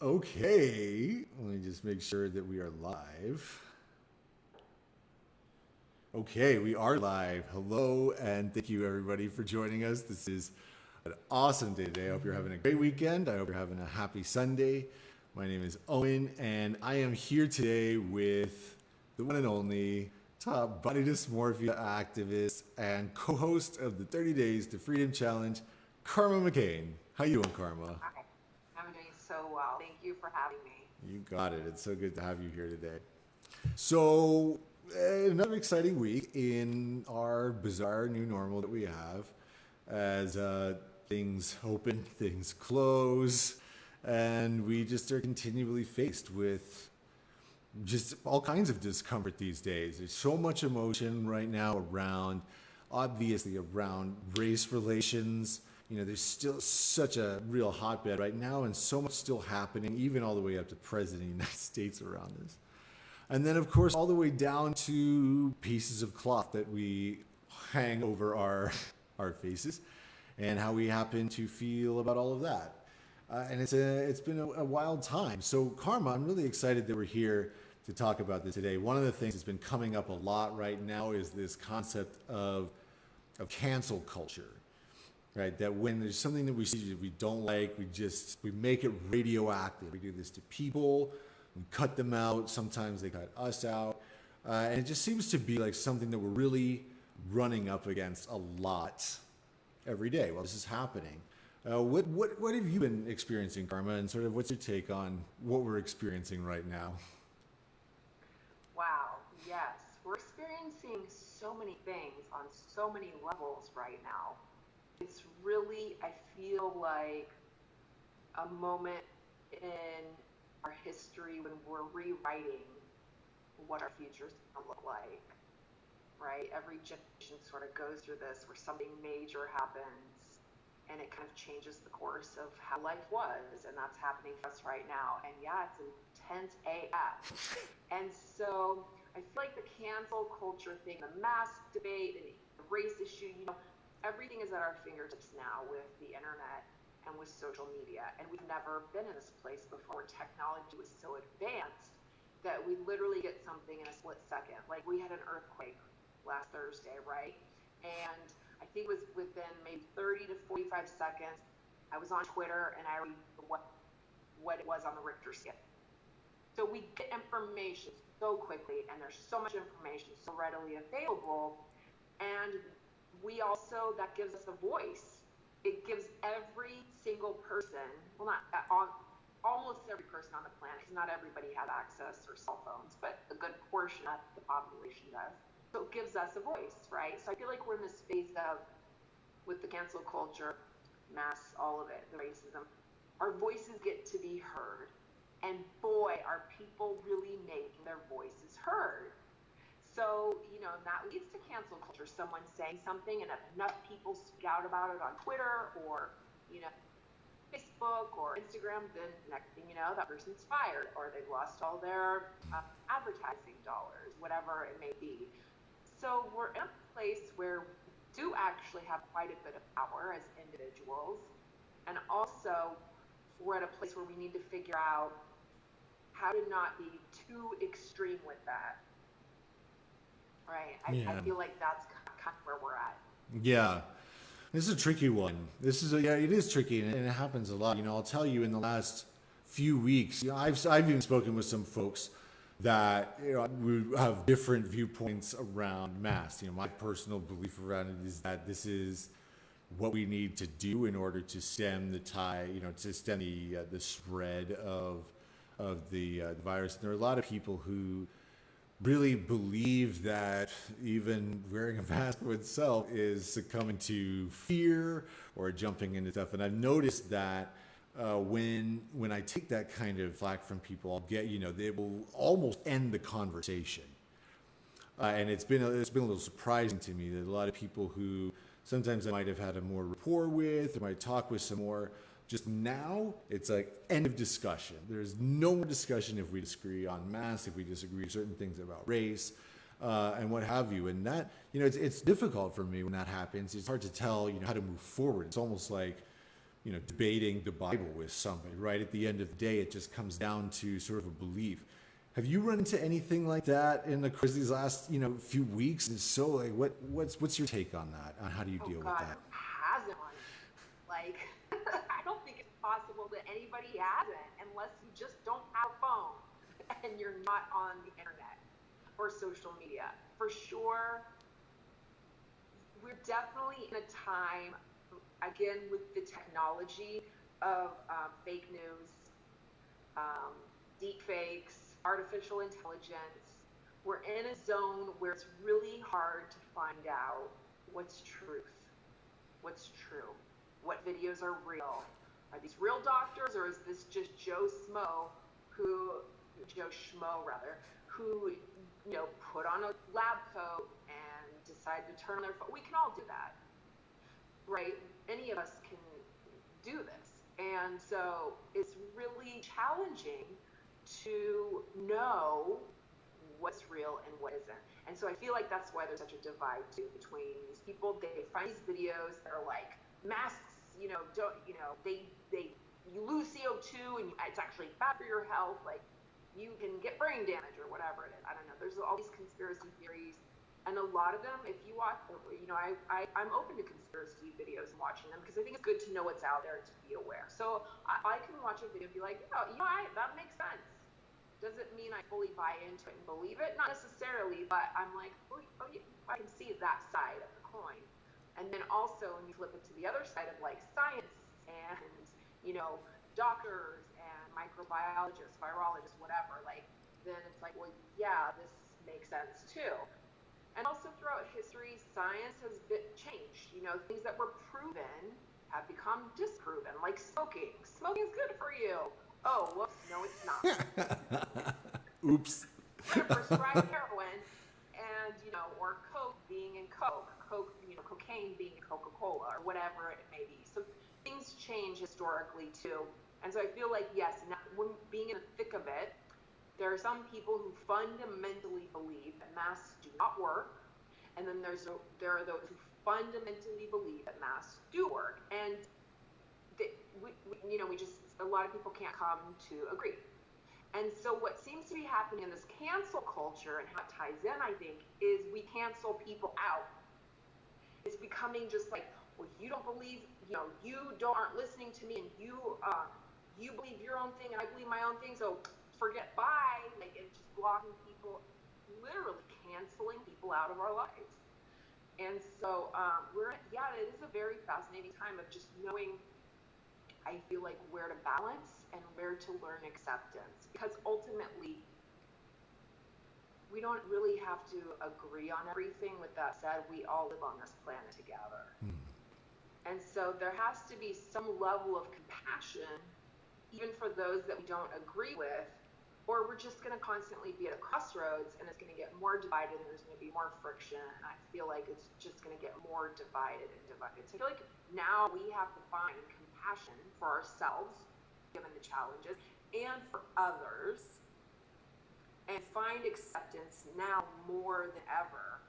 Okay, let me just make sure that we are live. Okay, we are live. Hello, and thank you everybody for joining us. This is an awesome day today. I hope you're having a great weekend. I hope you're having a happy Sunday. My name is Owen, and I am here today with the one and only top body dysmorphia activist and co-host of the 30 Days to Freedom Challenge, Karma McCain. How you doing, Karma? Hi, I'm doing so well. Thank you for having me. You got it. It's so good to have you here today. So, another exciting week in our bizarre new normal that we have as things open, things close, and we just are continually faced with just all kinds of discomfort these days. There's so much emotion right now around, obviously, around race relations. You know, there's still such a real hotbed right now, and so much still happening, even all the way up to President of the United States around this. And then, of course, all the way down to pieces of cloth that we hang over our faces and how we happen to feel about all of that. And it's been a wild time. So, Karma, I'm really excited that we're here to talk about this today. One of the things that's been coming up a lot right now is this concept of cancel culture, right? That when there's something that we see that we don't like, we make it radioactive. We do this to people. We cut them out. Sometimes they cut us out. And it just seems to be like something that we're really running up against a lot every day while this is happening. What have you been experiencing, Karma, and sort of what's your take on what we're experiencing right now? Wow, yes. We're experiencing so many things on so many levels right now. It's really, I feel like a moment in our history when we're rewriting what our future's going to look like, right? Every generation sort of goes through this where something major happens and it kind of changes the course of how life was, and that's happening for us right now. And yeah, it's intense AF. And so I feel like the cancel culture thing, the mask debate, and the race issue, everything is at our fingertips now with the internet and with social media. And we've never been in this place before. Technology was so advanced that we literally get something in a split second. Like we had an earthquake last Thursday, right? And I think it was within maybe 30 to 45 seconds, I was on Twitter and I read what it was on the Richter scale. So we get information so quickly, and there's so much information so readily available. And we also, that gives us a voice. It gives every single person, well, not almost every person on the planet, because not everybody has access or cell phones, but a good portion of the population does. So it gives us a voice, right? So I feel like we're in this phase of, with the cancel culture, mass, all of it, the racism, our voices get to be heard. And boy, are people really making their voices heard. So, that leads to cancel culture. Someone saying something and enough people speak out about it on Twitter or, Facebook or Instagram, then next thing you know, that person's fired or they've lost all their advertising dollars, whatever it may be. So we're in a place where we do actually have quite a bit of power as individuals. And also, we're at a place where we need to figure out how to not be too extreme with that. Right? I feel like that's kind of where we're at. Yeah. This is a tricky one. It is tricky, and it happens a lot. I'll tell you, in the last few weeks, I've even spoken with some folks that we have different viewpoints around masks. My personal belief around it is that this is what we need to do in order to stem the tide, to stem the spread of the virus. And there are a lot of people who really believe that even wearing a mask itself is succumbing to fear or jumping into stuff. And I've noticed that when I take that kind of flack from people, I'll get, they will almost end the conversation. And it's been a little surprising to me that a lot of people who sometimes I might have had a more rapport with, or might talk with some more, just now, it's like end of discussion. There's no more discussion if we disagree on masks, if we disagree on certain things about race, and what have you. And that, it's difficult for me when that happens. It's hard to tell, how to move forward. It's almost like, debating the Bible with somebody, right? At the end of the day, it just comes down to sort of a belief. Have you run into anything like that in the course of these last, few weeks? And so, like, what's your take on that? On how do you deal with that? Who hasn't run into it? Like, I don't think it's possible that anybody hasn't, unless you just don't have a phone and you're not on the internet or social media. For sure, we're definitely in a time, again, with the technology of fake news, deep fakes, artificial intelligence. We're in a zone where it's really hard to find out what's truth, what's true, what videos are real. Are these real doctors, or is this just Joe Schmo who put on a lab coat and decide to turn on their phone? We can all do that, right? Any of us can do this. And so it's really challenging to know what's real and what isn't. And so I feel like that's why there's such a divide too between these people. They find these videos that are like masks, you lose CO2 and it's actually bad for your health. Like, you can get brain damage or whatever it is. I don't know. There's all these conspiracy theories. And a lot of them, if you watch, I'm open to conspiracy videos and watching them because I think it's good to know what's out there to be aware. So I can watch a video and be like, that makes sense. Doesn't mean I fully buy into it and believe it. Not necessarily, but I'm like, I can see that side of the coin. And then also when you flip it to the other side of like science and, doctors and microbiologists, virologists, whatever, like, then it's like, well, yeah, this makes sense too. And also throughout history, science has changed. Things that were proven have become disproven, like smoking. Smoking is good for you. Oh, whoops, no, it's not. Oops. We're gonna prescribe heroin and, or Coke being in Coke, cocaine being in Coca-Cola, or whatever it may be. So things change historically too. And so I feel like, yes, when being in the thick of it, there are some people who fundamentally believe that masks do not work, and then there are those who fundamentally believe that masks do work. And a lot of people can't come to agree. And so what seems to be happening in this cancel culture, and how it ties in, I think, is we cancel people out. It's becoming just like, well, you don't believe, aren't listening to me, and you believe your own thing, and I believe my own thing, so forget, bye. Like, it's just blocking people, literally canceling people out of our lives. And so it is a very fascinating time of just knowing, I feel like, where to balance and where to learn acceptance, because ultimately we don't really have to agree on everything. With that said, we all live on this planet together. And so there has to be some level of compassion, even for those that we don't agree with, or we're just going to constantly be at a crossroads, and it's going to get more divided, and there's going to be more friction, and I feel like it's just going to get more divided and divided. So I feel like now we have to find compassion for ourselves, given the challenges, and for others, and find acceptance now more than ever,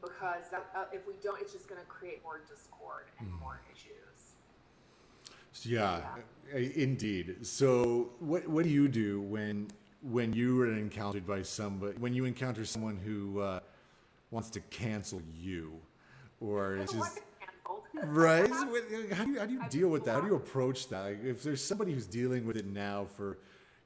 because if we don't, it's just going to create more discord and more issues. Yeah, indeed. So what do you do when you are encountered by somebody, when you encounter someone who wants to cancel you, or it's just right? How do you deal with that? How do you approach that? Like, if there's somebody who's dealing with it now for,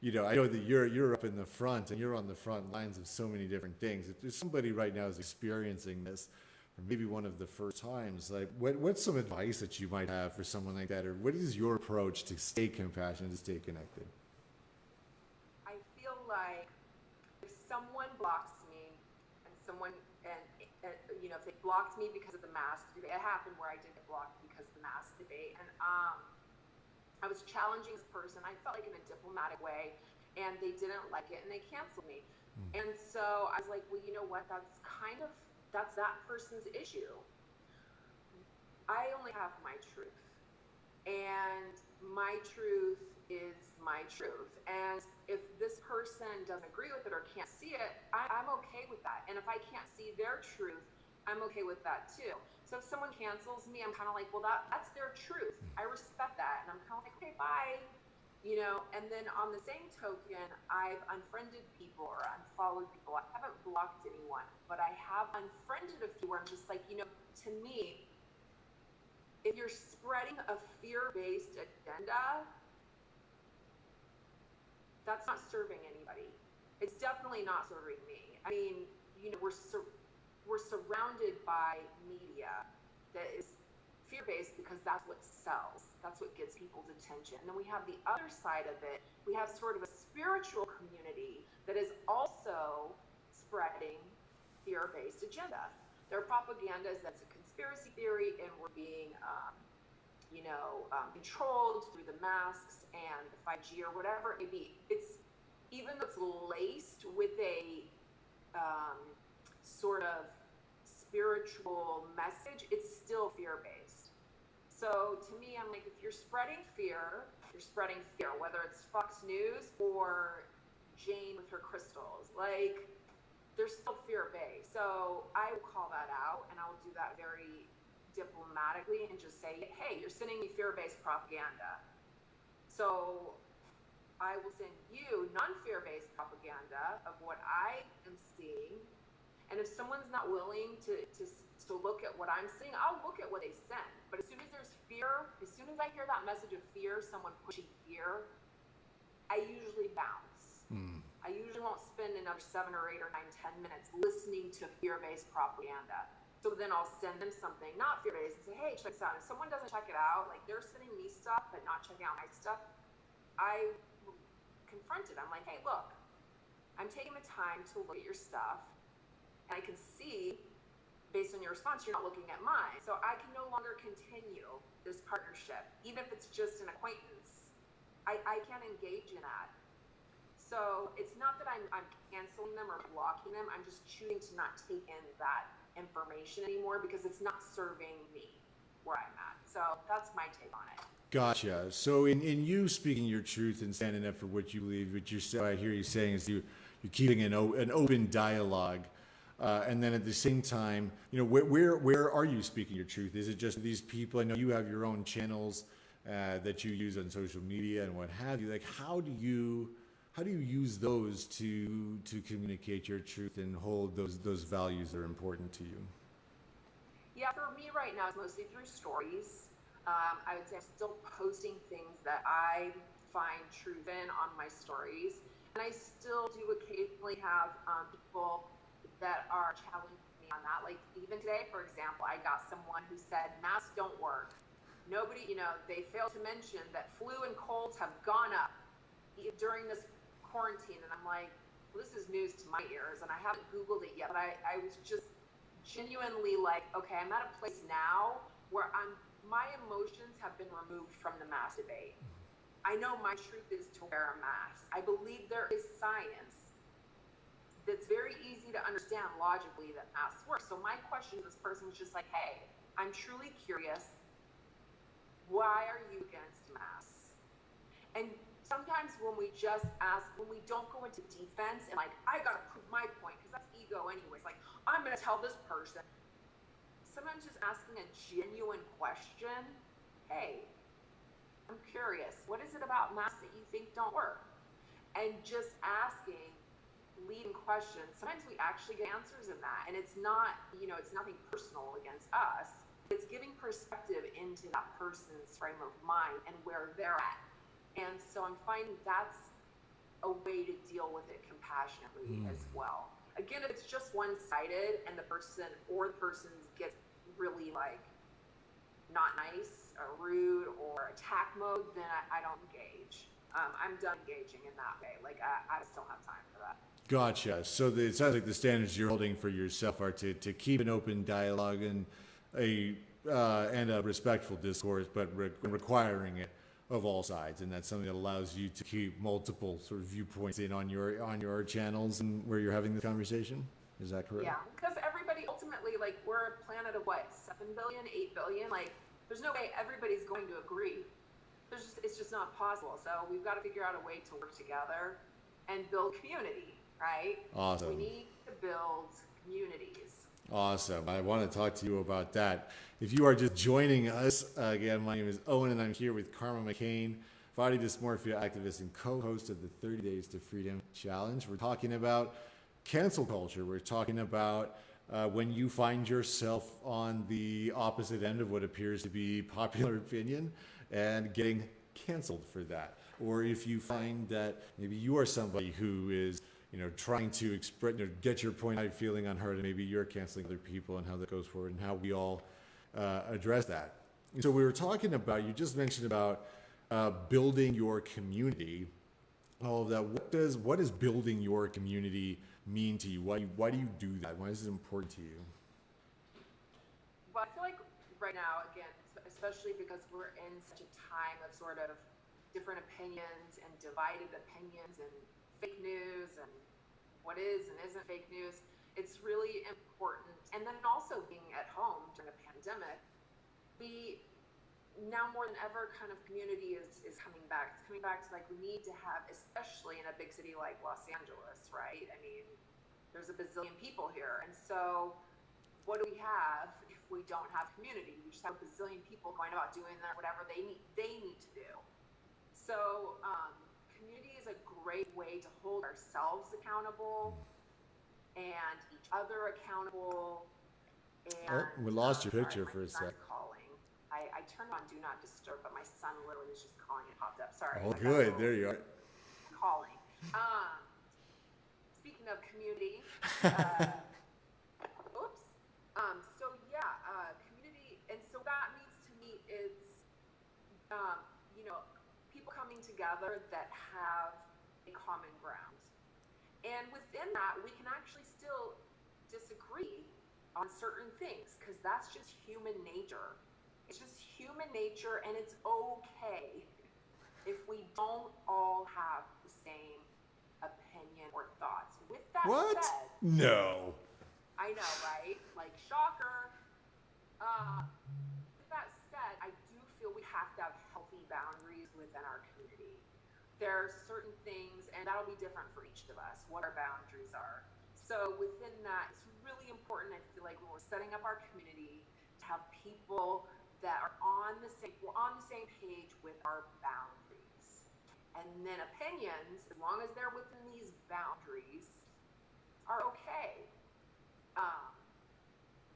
I know that you're up in the front and you're on the front lines of so many different things. If there's somebody right now who's experiencing this, or maybe one of the first times, like what's some advice that you might have for someone like that, or what is your approach to stay compassionate, to stay connected? I feel like if someone blocks me, if they blocked me because of the mask debate, it happened where I did get blocked because of the mask debate, and I was challenging this person, I felt like in a diplomatic way, and they didn't like it and they canceled me. And so I was like, well, you know what, that's that person's issue. I only have my truth, and my truth is my truth. And if this person doesn't agree with it or can't see it, I'm okay with that. And if I can't see their truth, I'm okay with that too. So if someone cancels me, I'm kind of like, well, that's their truth. I respect that. And I'm kind of like, okay, bye. And then on the same token, I've unfriended people or unfollowed people. I haven't blocked anyone, but I have unfriended a few where I'm just like, to me, if you're spreading a fear-based agenda, that's not serving anybody. It's definitely not serving me. I mean, we're surrounded by media that is fear-based because that's what sells. That's what gets people's attention. And then we have the other side of it. We have sort of a spiritual community that is also spreading fear-based agenda. Their propaganda is that's a conspiracy theory and we're being controlled through the masks and the 5G or whatever it may be. It's even though it's laced with a sort of spiritual message, it's still fear-based. So to me, I'm like, if you're spreading fear, you're spreading fear, whether it's Fox News or Jane with her crystals, like they're still fear-based. So I will call that out and I will do that very diplomatically and just say, hey, you're sending me fear-based propaganda. So I will send you non-fear-based propaganda of what I am seeing. And if someone's not willing to look at what I'm seeing, I'll look at what they send. But as soon as there's fear, as soon as I hear that message of fear, someone pushing fear, I usually bounce. I usually won't spend another 7 or 8 or 9, 10 minutes listening to fear-based propaganda. So then I'll send them something not fear-based and say, hey, check this out. If someone doesn't check it out, like they're sending me stuff but not checking out my stuff, I confront it. I'm like, hey, look, I'm taking the time to look at your stuff. And I can see, based on your response, you're not looking at mine. So I can no longer continue this partnership, even if it's just an acquaintance. I can't engage in that. So it's not that I'm canceling them or blocking them. I'm just choosing to not take in that information anymore because it's not serving me where I'm at. So that's my take on it. Gotcha. So in you speaking your truth and standing up for what you believe, what I hear you saying is you're keeping an open dialogue. And then at the same time, where are you speaking your truth? Is it just these people? I know you have your own channels that you use on social media and what have you. Like, how do you use those to communicate your truth and hold those values that are important to you? Yeah, for me right now, it's mostly through stories. I would say I'm still posting things that I find truth in on my stories. And I still do occasionally have people that are challenging me on that. Like even today, for example, I got someone who said masks don't work. Nobody, they failed to mention that flu and colds have gone up during this quarantine. And I'm like, well, this is news to my ears and I haven't Googled it yet, but I was just genuinely like, okay, I'm at a place now where my emotions have been removed from the mask debate. I know my truth is to wear a mask. I believe there is science that's very easy to understand logically that masks work. So my question to this person was just like, hey, I'm truly curious. Why are you against masks? And sometimes when we just ask, when we don't go into defense and like, I gotta prove my point, because that's ego anyways, like, I'm gonna tell this person. Sometimes just asking a genuine question, hey, I'm curious, what is it about masks that you think don't work? And just asking leading questions, sometimes we actually get answers in that. And it's not, it's nothing personal against us. It's giving perspective into that person's frame of mind and where they're at. And so I'm finding that's a way to deal with it compassionately as well. Again, if it's just one-sided and the person gets really like not nice or rude or attack mode, then I don't engage. I'm done engaging in that way. Like I just don't have time for that. Gotcha. So it sounds like the standards you're holding for yourself are to keep an open dialogue and a respectful discourse, but requiring it of all sides, and that's something that allows you to keep multiple sort of viewpoints in on your channels and where you're having the conversation. Is that correct? Yeah, because everybody ultimately, like, we're a planet of what, 7 billion, 8 billion? Like, there's no way everybody's going to agree. It's just not possible. So we've got to figure out a way to work together and build community, right? Awesome. We need to build communities. Awesome. I want to talk to you about that. If you are just joining us, again, my name is Owen and I'm here with Karma McCain, body dysmorphia activist and co-host of the 30 Days to Freedom Challenge. We're talking about cancel culture. We're talking about when you find yourself on the opposite end of what appears to be popular opinion and getting canceled for that. Or if you find that maybe you are somebody who is trying to express, get your point out, feeling unheard, and maybe you're canceling other people and how that goes forward and how we all address that. So we were talking about, you just mentioned about building your community, all of that. What does building your community mean to you? Why do you do that? Why is it important to you? Well, I feel like right now, again, especially because we're in such a time of sort of different opinions and divided opinions and fake news and what is and isn't fake news, it's really important. And then also being at home during a pandemic, we now more than ever kind of community is coming back. It's coming back to like we need to have, especially in a big city like Los Angeles, right? I mean, there's a bazillion people here. And so what do we have if we don't have community? We just have a bazillion people going about doing that, whatever they need to do. So community is a great way to hold ourselves accountable and each other accountable. And We lost your sorry, picture my for a son's sec. calling. I turned on Do Not Disturb, but my son literally was just calling and popped up. Sorry. Oh, I got a good. little There you are. calling. Speaking of community, uh, oops. So yeah, community, and so that means to me is, um, people coming together that have a common ground. And within that, we can actually still disagree on certain things because that's just human nature. It's just human nature, and it's okay if we don't all have the same opinion or thoughts. With that What? said, No. I know, right? Like, shocker. With that said, I do feel we have to have healthy boundaries within our community. There are certain things, and that'll be different for each of us, what our boundaries are. So within that, it's really important, I feel like, when we're setting up our community, to have people that are we're on the same page with our boundaries. And then opinions, as long as they're within these boundaries, are okay. Um,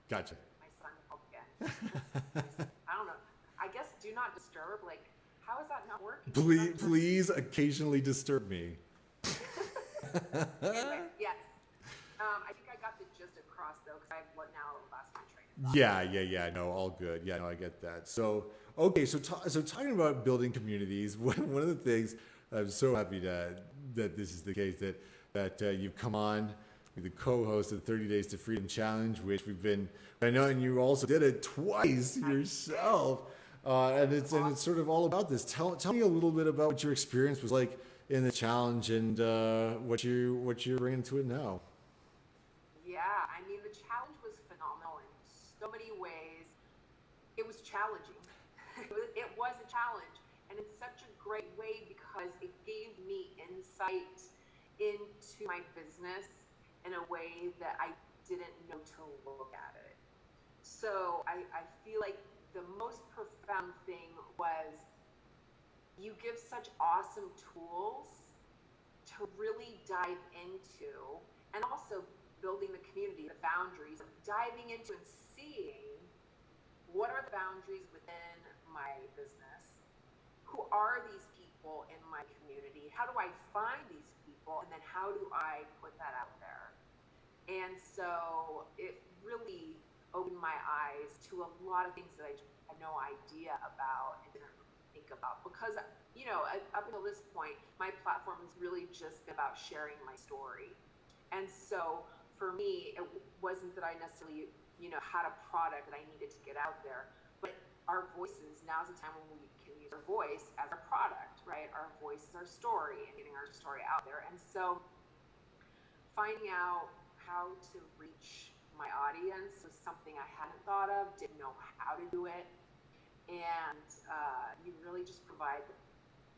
Gotcha. my son called again. I don't know. I guess do not disturb. Like, how is that not working? Please occasionally disturb me. Anyway, yes. I think I got the gist across though, because I've now lost my train of thought. Yeah. No, all good. Yeah, no, I get that. So, okay, so talking about building communities, one of the things I'm so happy that this is the case that you've come on with the co-host of the 30 Days to Freedom Challenge, which I know, and you also did it twice yourself, and it's sort of all about this. Tell me a little bit about what your experience was like in the challenge and what you're bringing to it now. Yeah, I mean, the challenge was phenomenal in so many ways. It was challenging. It was a challenge, and in such a great way because it gave me insight into my business in a way that I didn't know to look at it. So I feel like the most profound thing was you give such awesome tools to really dive into, and also building the community, the boundaries, diving into and seeing what are the boundaries within my business, who are these people in my community, how do I find these people, and then how do I put that out there. And so it really opened my eyes to a lot of things that I had no idea about and didn't think about, because up until this point my platform has really just been about sharing my story. And so for me, it wasn't that I necessarily had a product that I needed to get out there, but our voices, now's the time when we can use our voice as our product, right? Our voice is our story, and getting our story out there. And so finding out how to reach my audience was something I hadn't thought of, didn't know how to do it. And you really just provide the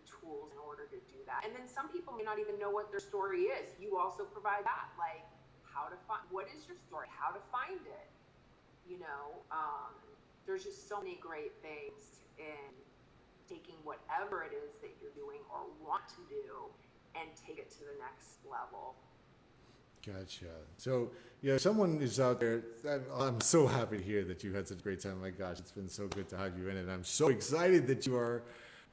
tools in order to do that. And then some people may not even know what their story is. You also provide that. Like, how to find, what is your story, how to find it. You know, there's just so many great things in taking whatever it is that you're doing or want to do and take it to the next level. Gotcha. So, yeah, someone is out there. I'm so happy to hear that you had such a great time. My gosh, it's been so good to have you in it. I'm so excited that you are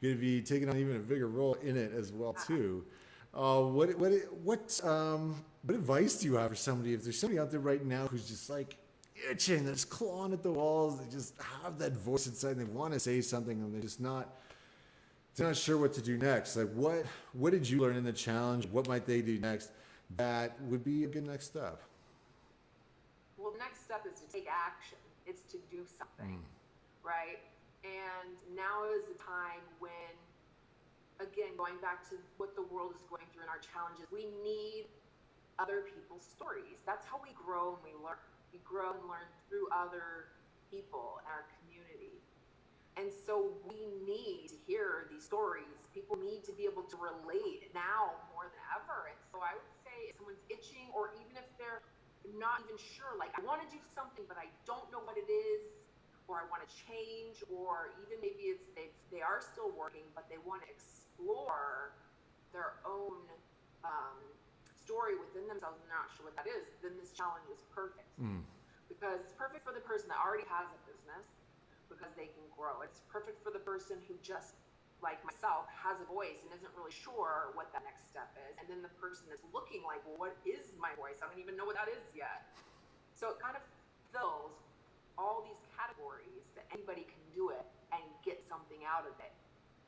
going to be taking on even a bigger role in it as well too. What advice do you have for somebody if there's somebody out there right now who's just like itching, that's clawing at the walls, they just have that voice inside, and they want to say something, and they're not sure what to do next. Like, what did you learn in the challenge? What might they do next? That would be a good next step. Well, the next step is to take action. It's to do something, right? And now is the time when, again, going back to what the world is going through in our challenges, we need other people's stories. That's how we grow and we learn. We grow and learn through other people in our community. And so we need to hear these stories. People need to be able to relate now more than ever. And so I would say if someone's itching, or even if they're not even sure, like, I want to do something, but I don't know what it is, or I want to change, or even maybe it's they are still working, but they want to explore their own story within themselves and they're not sure what that is, then this challenge is perfect. Because it's perfect for the person that already has a business, because they can grow. It's perfect for the person who just, like myself, has a voice and isn't really sure what that next step is. And then the person that's looking like, well, what is my voice? I don't even know what that is yet. So it kind of fills all these categories that anybody can do it and get something out of it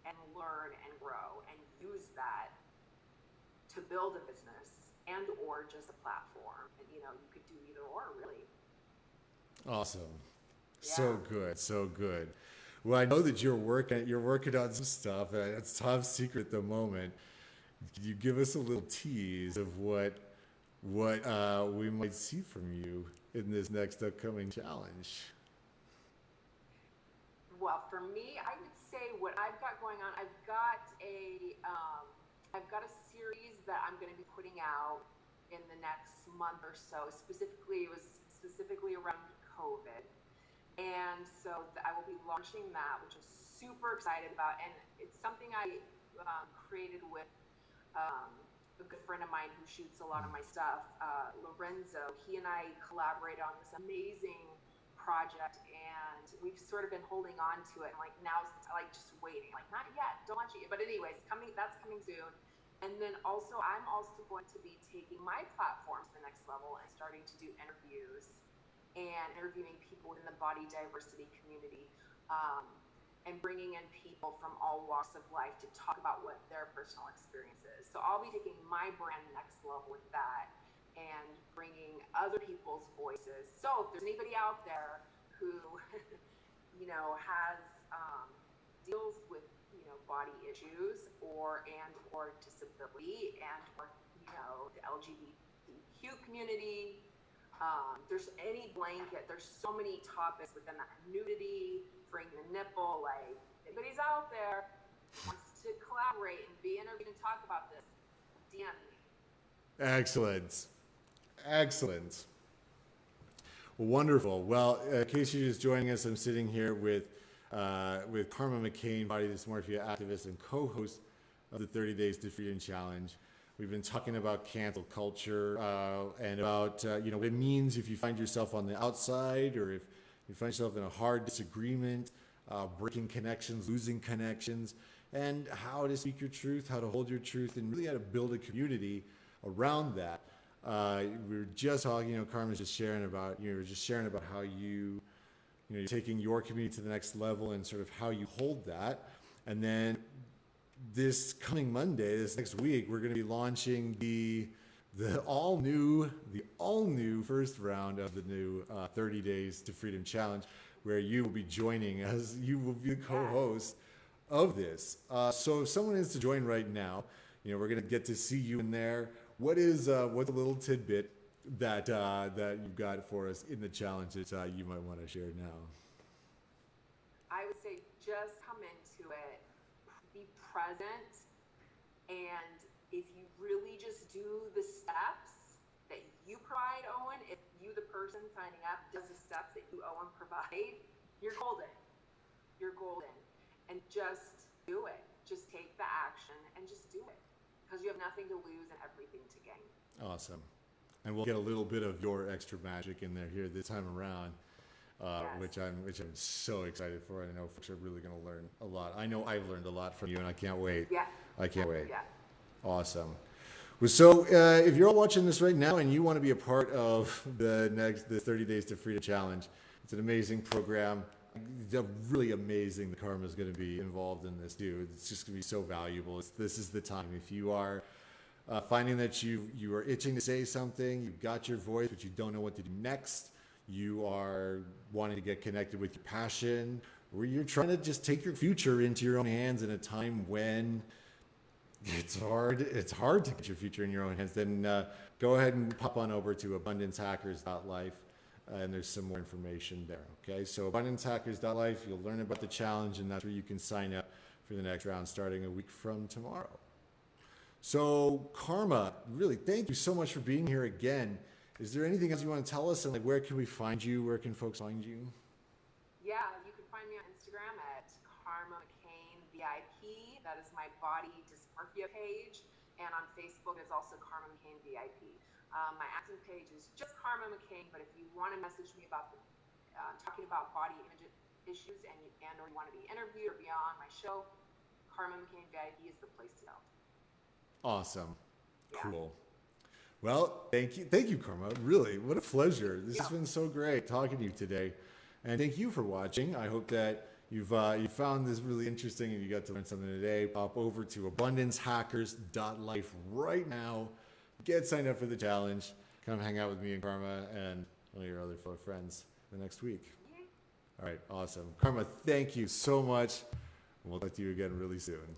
and learn and grow and use that to build a business and or just a platform. And you know, you could do either or, really. Awesome. Yeah. So good, so good. Well, I know that you're working on some stuff, and it's top secret at the moment. Can you give us a little tease of what we might see from you in this next upcoming challenge? Well, for me, I would say what I've got going on, I've got a series that I'm going to be putting out in the next month or so. It was specifically around COVID. And so I will be launching that, which I'm super excited about. And it's something I created with a good friend of mine who shoots a lot of my stuff, Lorenzo. He and I collaborated on this amazing project, and we've sort of been holding on to it. And like now, like just waiting, like not yet, don't launch it yet. But anyways, that's coming soon. And then I'm also going to be taking my platform to the next level and starting to do interviews and interviewing people in the body diversity community, and bringing in people from all walks of life to talk about what their personal experience is. So I'll be taking my brand next level with that and bringing other people's voices. So if there's anybody out there who, has deals with body issues or disability and or the LGBTQ community. There's any blanket, there's so many topics within that, nudity, freeing the nipple, like, if anybody's out there wants to collaborate and be interviewed and talk about this, DM me. Excellent. Excellent. Wonderful. Well, in case you're just joining us, I'm sitting here with Karma McCain, body dysmorphia activist and co-host of the 30 Days to Freedom Challenge. We've been talking about cancel culture and about what it means if you find yourself on the outside, or if you find yourself in a hard disagreement, breaking connections, losing connections, and how to speak your truth, how to hold your truth, and really how to build a community around that. We were just talking, Karma's just sharing about, how you're taking your community to the next level and sort of how you hold that. And then this coming Monday, this next week, we're going to be launching the all new first round of the new 30 Days to Freedom Challenge, where you will be joining us. You will be the co-host of this. So if someone is to join right now, we're going to get to see you in there. What's a little tidbit that you've got for us in the challenge that you might want to share now? I would say just come into it, be present, and if you really just do the steps that you provide, Owen, if you, the person signing up, does the steps that you, Owen, provide, you're golden. You're golden. And just do it. Just take the action and just do it. Because you have nothing to lose and everything to gain. Awesome. And we'll get a little bit of your extra magic in there here this time around, which I'm so excited for. I know folks are really going to learn a lot. I know I've learned a lot from you, and I can't wait. Yeah. I can't wait. Yeah. Awesome. Well, so if you're all watching this right now and you want to be a part of the 30 Days to Freedom Challenge, it's an amazing program. It's really amazing that Karma is going to be involved in this too. It's just going to be so valuable. This is the time. If you are finding that you are itching to say something, you've got your voice, but you don't know what to do next, you are wanting to get connected with your passion, or you're trying to just take your future into your own hands in a time when it's hard to get your future in your own hands, then go ahead and pop on over to abundancehackers.life, and there's some more information there. Okay, so abundancehackers.life, you'll learn about the challenge, and that's where you can sign up for the next round starting a week from tomorrow. So Karma, really, thank you so much for being here again. Is there anything else you want to tell us, and like, where can we find you? Where can folks find you? Yeah, you can find me on Instagram at Karma McCain VIP. That is my body dysmorphia page. And on Facebook is also Karma McCain VIP. My acting page is just Karma McCain, but if you want to message me about talking about body image issues or you want to be interviewed or be on my show, Karma McCain VIP is the place to go. Awesome. Yeah. Cool. Well, thank you, Karma. Really, what a pleasure. This has been so great talking to you today. And thank you for watching. I hope that you found this really interesting and you got to learn something today. Pop over to abundancehackers.life right now. Get signed up for the challenge. Come hang out with me and Karma and one of your other fellow friends the next week. All right, awesome. Karma, thank you so much. We'll talk to you again really soon.